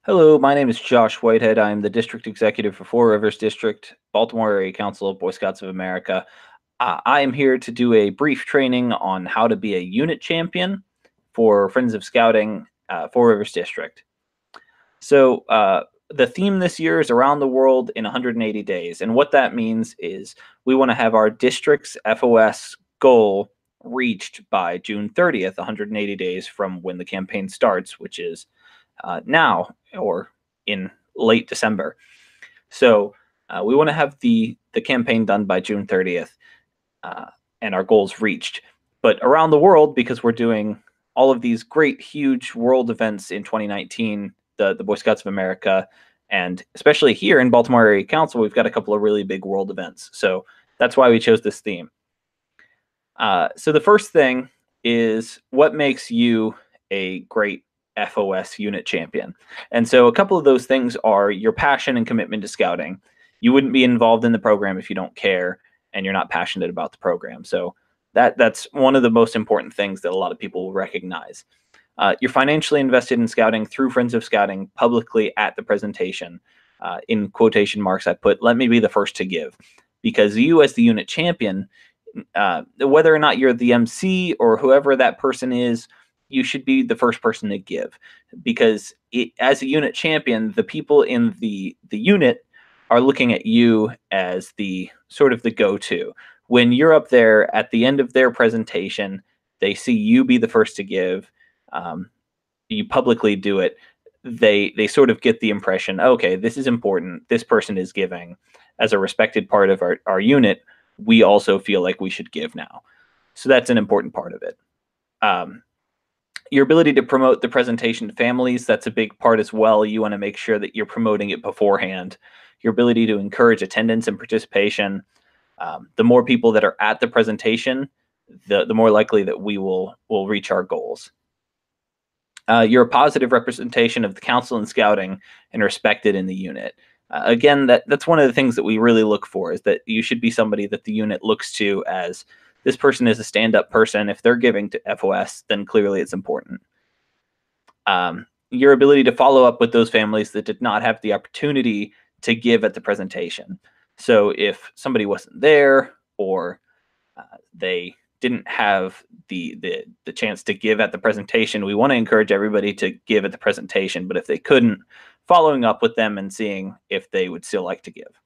Hello, my name is Josh Whitehead. I'm the district executive for Four Rivers District, Baltimore Area Council of Boy Scouts of America. I am here to do a brief training on how to be a unit champion for Friends of Scouting, Four Rivers District. So, the theme this year is Around the World in 180 Days. And what that means is we want to have our district's FOS goal reached by June 30th, 180 days from when the campaign starts, which is now or in late December. So we want to have the campaign done by June 30th and our goals reached. But around the world, because we're doing all of these great, huge world events in 2019, the Boy Scouts of America, and especially here in Baltimore Area Council, we've got a couple of really big world events. So that's why we chose this theme. So the first thing is what makes you a great FOS unit champion. And so a couple of those things are your passion and commitment to scouting. You wouldn't be involved in the program if you don't care and you're not passionate about the program. So that's one of the most important things that a lot of people will recognize. You're financially invested in scouting through Friends of Scouting publicly at the presentation. In quotation marks, I put, "Let me be the first to give," because you as the unit champion, whether or not you're the MC or whoever that person is, you should be the first person to give, because as a unit champion, the people in the unit are looking at you as the sort of the go-to. When you're up there at the end of their presentation, they see you be the first to give. You publicly do it. They sort of get the impression, okay, this is important. This person is giving. As a respected part of our unit, we also feel like we should give now. So that's an important part of it. Your ability to promote the presentation to families, that's a big part as well. You want to make sure that you're promoting it beforehand. Your ability to encourage attendance and participation. The more people that are at the presentation, the more likely that we will reach our goals. You're a positive representation of the council and scouting and respected in the unit. Again, that's one of the things that we really look for, is that you should be somebody that the unit looks to as, this person is a stand-up person. If they're giving to FOS, then clearly it's important. Your ability to follow up with those families that did not have the opportunity to give at the presentation. So if somebody wasn't there, or they didn't have the chance to give at the presentation, we want to encourage everybody to give at the presentation. But if they couldn't, following up with them and seeing if they would still like to give.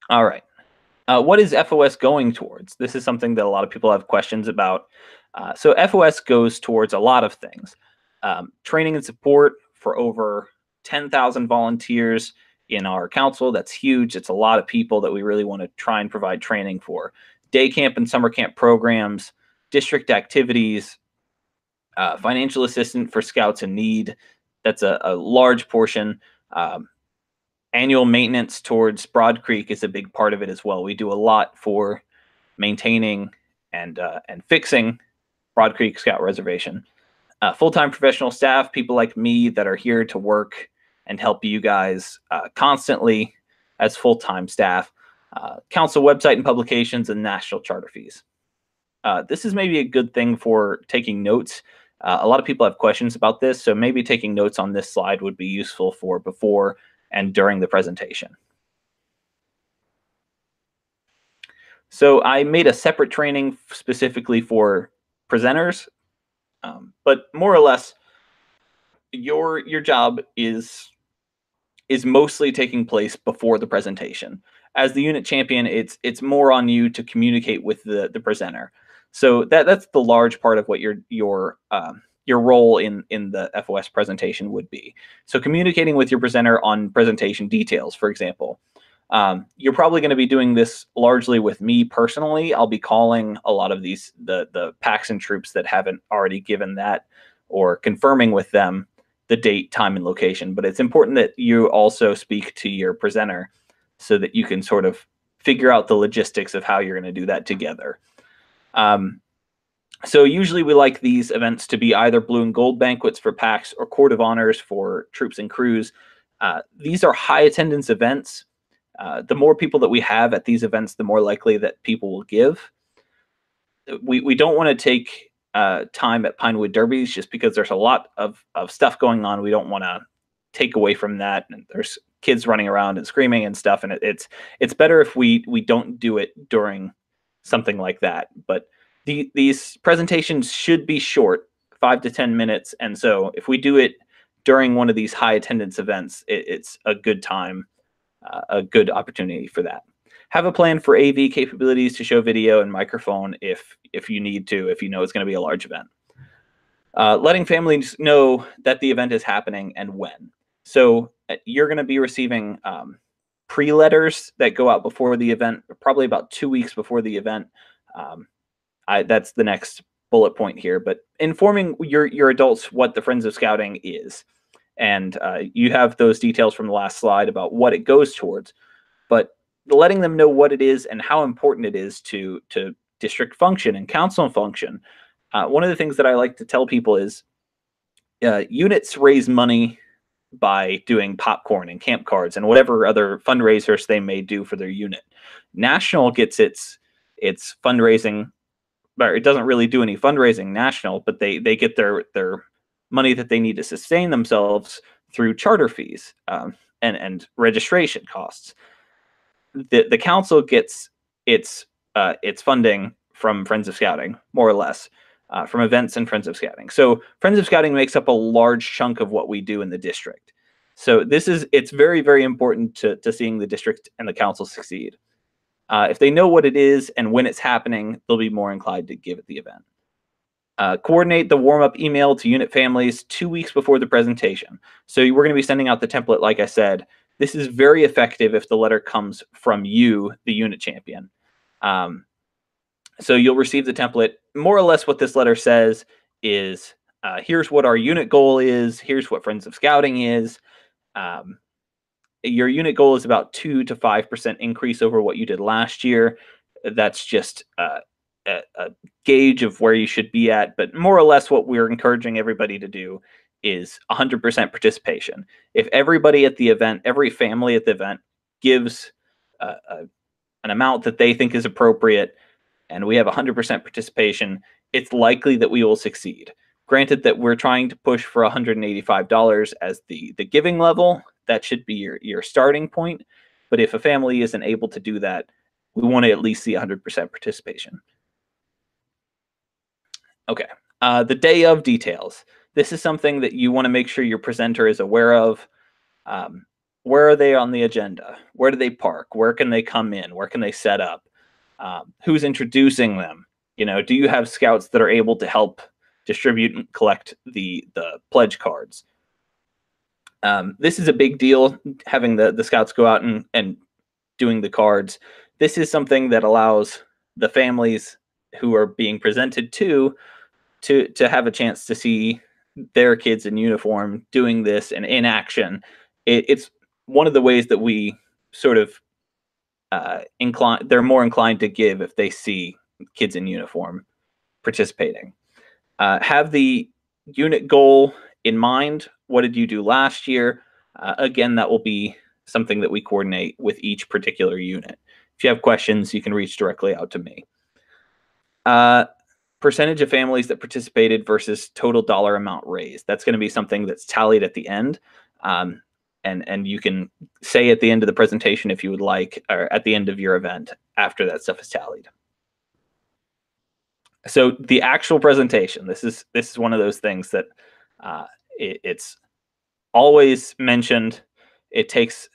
All right. What is FOS going towards? This is something that a lot of people have questions about. So FOS goes towards a lot of things. Training and support for over 10,000 volunteers in our council. That's huge. It's a lot of people that we really want to try and provide training for. Day camp and summer camp programs, district activities, financial assistance for scouts in need. That's a large portion. Annual maintenance towards Broad Creek is a big part of it as well. We do a lot for maintaining and fixing Broad Creek Scout Reservation. Full-time professional staff, people like me that are here to work and help you guys constantly as full-time staff. Council website and publications, and national charter fees. This is maybe a good thing for taking notes. A lot of people have questions about this, so maybe taking notes on this slide would be useful for before and during the presentation. So I made a separate training specifically for presenters, but more or less, your job is mostly taking place before the presentation. As the unit champion, it's more on you to communicate with the presenter. So that's the large part of what your role in the FOS presentation would be. So communicating with your presenter on presentation details, for example. You're probably going to be doing this largely with me personally. I'll be calling a lot of these the packs and troops that haven't already given that, or confirming with them the date, time, and location. But it's important that you also speak to your presenter so that you can sort of figure out the logistics of how you're going to do that together. So usually we like these events to be either blue and gold banquets for packs or court of honors for troops and crews. These are high attendance events. The more people that we have at these events, the more likely that people will give. We don't want to take time at Pinewood Derbies, just because there's a lot of stuff going on. We don't want to take away from that, and there's kids running around and screaming and stuff, and it's better if we don't do it during something like that. But these presentations should be short, 5 to 10 minutes, and so if we do it during one of these high attendance events, it's a good time, a good opportunity for that. Have a plan for AV capabilities to show video and microphone if you need to, if you know it's going to be a large event. Letting families know that the event is happening and when. So you're going to be receiving pre-letters that go out before the event, probably about 2 weeks before the event. That's the next bullet point here, but informing your adults what the Friends of Scouting is. And you have those details from the last slide about what it goes towards, but letting them know what it is and how important it is to district function and council function. One of the things that I like to tell people is units raise money by doing popcorn and camp cards and whatever other fundraisers they may do for their unit. National gets its fundraising, but it doesn't really do any fundraising national, but they get their money that they need to sustain themselves through charter fees and registration costs. The council gets its funding from Friends of Scouting, more or less, from events and Friends of Scouting. So Friends of Scouting makes up a large chunk of what we do in the district. So it's very, very important to seeing the district and the council succeed. If they know what it is and when it's happening, they'll be more inclined to give at the event. Coordinate the warm-up email to unit families 2 weeks before the presentation. So we're going to be sending out the template, like I said. This is very effective if the letter comes from you, the unit champion. So you'll receive the template. More or less what this letter says is, here's what our unit goal is. Here's what Friends of Scouting is. Your unit goal is about 2 to 5% increase over what you did last year. That's just a gauge of where you should be at. But more or less what we're encouraging everybody to do is 100% participation. If everybody at the event, every family at the event gives an amount that they think is appropriate, and we have 100% participation, it's likely that we will succeed. Granted that we're trying to push for $185 as the giving level. That should be your starting point. But if a family isn't able to do that, we want to at least see 100% participation. Okay, the day of details. This is something that you want to make sure your presenter is aware of. Where are they on the agenda? Where do they park? Where can they come in? Where can they set up? Who's introducing them? Do you have scouts that are able to help distribute and collect the pledge cards? This is a big deal, having the scouts go out and doing the cards. This is something that allows the families who are being presented to have a chance to see their kids in uniform doing this and in action. It's one of the ways that we sort of they're more inclined to give if they see kids in uniform participating. Have the unit goal in mind. What did you do last year? Again, that will be something that we coordinate with each particular unit. If you have questions, you can reach directly out to me. Percentage of families that participated versus total dollar amount raised. That's going to be something that's tallied at the end. And you can say at the end of the presentation if you would like, or at the end of your event after that stuff is tallied. So the actual presentation, this is one of those things that it's always mentioned. It takes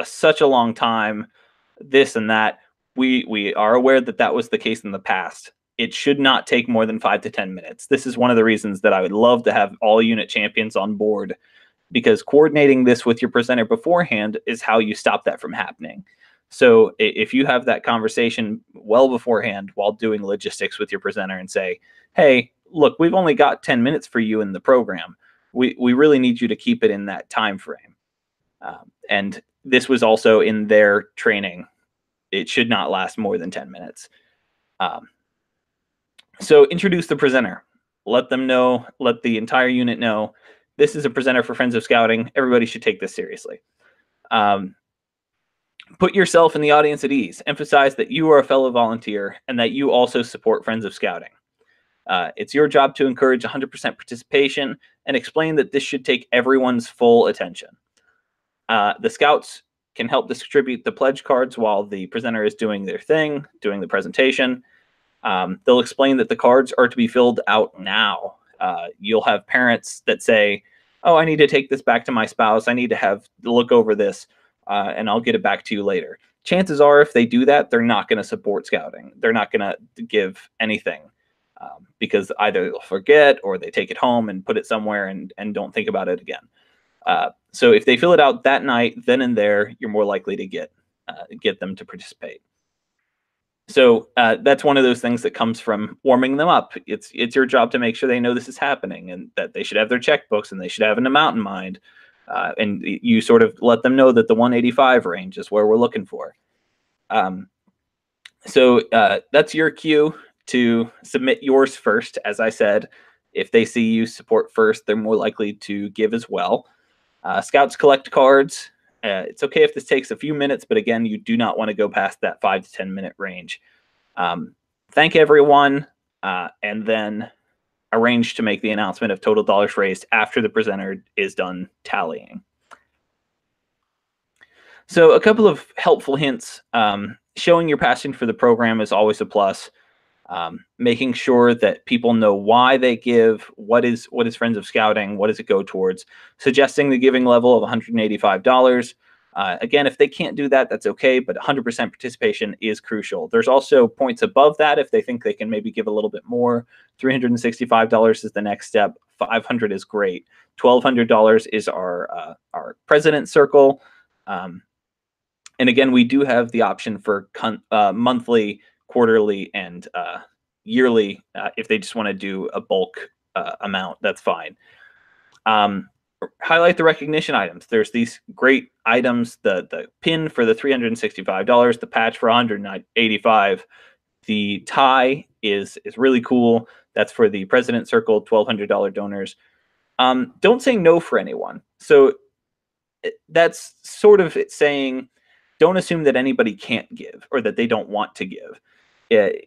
such a long time, this and that. We are aware that was the case in the past. It should not take more than 5 to 10 minutes. This is one of the reasons that I would love to have all unit champions on board, because coordinating this with your presenter beforehand is how you stop that from happening. So if you have that conversation well beforehand while doing logistics with your presenter and say, hey, look, we've only got 10 minutes for you in the program. We really need you to keep it in that time frame. And this was also in their training. It should not last more than 10 minutes. So introduce the presenter. Let them know, let the entire unit know, this is a presenter for Friends of Scouting. Everybody should take this seriously. Put yourself in the audience at ease. Emphasize that you are a fellow volunteer and that you also support Friends of Scouting. It's your job to encourage 100% participation and explain that this should take everyone's full attention. The scouts can help distribute the pledge cards while the presenter is doing their thing, doing the presentation. They'll explain that the cards are to be filled out now. You'll have parents that say, oh, I need to take this back to my spouse. I need to look over this, and I'll get it back to you later. Chances are, if they do that, they're not going to support scouting. They're not going to give anything because either they'll forget or they take it home and put it somewhere and don't think about it again. So if they fill it out that night, then and there, you're more likely to get them to participate. So that's one of those things that comes from warming them up. It's your job to make sure they know this is happening and that they should have their checkbooks and they should have an amount in mind. And you sort of let them know that the 185 range is where we're looking for. So that's your cue to submit yours first. As I said, if they see you support first, they're more likely to give as well. Scouts collect cards. It's okay if this takes a few minutes, but again, you do not want to go past that 5 to 10 minute range. Thank everyone, and then arrange to make the announcement of total dollars raised after the presenter is done tallying. So a couple of helpful hints. Showing your passion for the program is always a plus. Making sure that people know why they give, what is Friends of Scouting, what does it go towards, suggesting the giving level of $185. Again, if they can't do that, that's okay, but 100% participation is crucial. There's also points above that if they think they can maybe give a little bit more. $365 is the next step. $500 is great. $1,200 is our President's Circle. And again, we do have the option for monthly, quarterly, and yearly. If they just want to do a bulk amount, that's fine. Highlight the recognition items. There's these great items, the pin for the $365, the patch for $185. The tie is really cool. That's for the President's Circle, $1,200 donors. Don't say no for anyone. So that's sort of saying, don't assume that anybody can't give or that they don't want to give.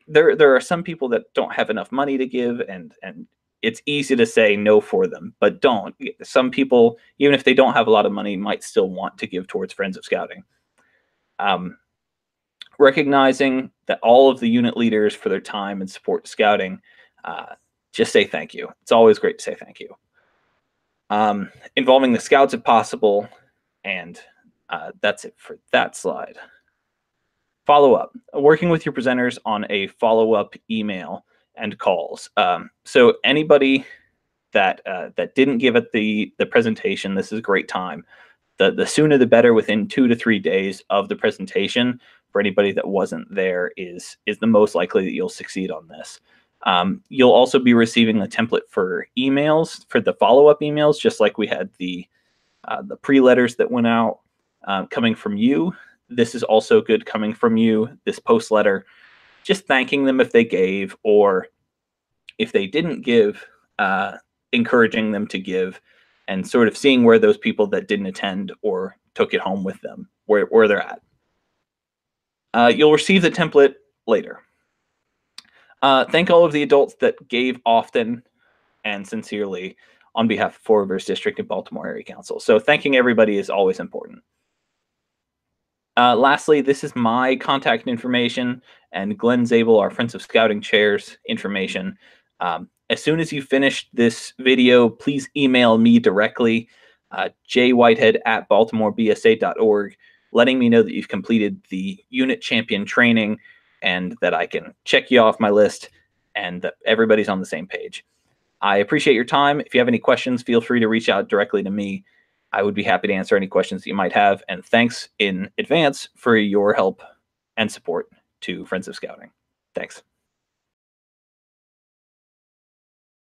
There are some people that don't have enough money to give, and it's easy to say no for them, but don't. Some people, even if they don't have a lot of money, might still want to give towards Friends of Scouting. Recognizing that all of the unit leaders for their time and support scouting, just say thank you. It's always great to say thank you. Involving the scouts if possible, and that's it for that slide. Follow-up. Working with your presenters on a follow-up email and calls. So anybody that didn't give at the presentation, this is a great time. The sooner the better. Within 2 to 3 days of the presentation, for anybody that wasn't there, is the most likely that you'll succeed on this. You'll also be receiving a template for emails, for the follow-up emails, just like we had the pre-letters that went out coming from you. This is also good coming from you, this post letter, just thanking them if they gave, or if they didn't give, encouraging them to give, and sort of seeing where those people that didn't attend or took it home with them, where they're at. You'll receive the template later. Thank all of the adults that gave often and sincerely on behalf of Fall River District and Baltimore Area Council. So thanking everybody is always important. Lastly, this is my contact information and Glenn Zabel, our Friends of Scouting Chair's information. As soon as you finish this video, please email me directly, jwhitehead@baltimorebsa.org, letting me know that you've completed the unit champion training and that I can check you off my list and that everybody's on the same page. I appreciate your time. If you have any questions, feel free to reach out directly to me. I would be happy to answer any questions that you might have. And thanks in advance for your help and support to Friends of Scouting. Thanks.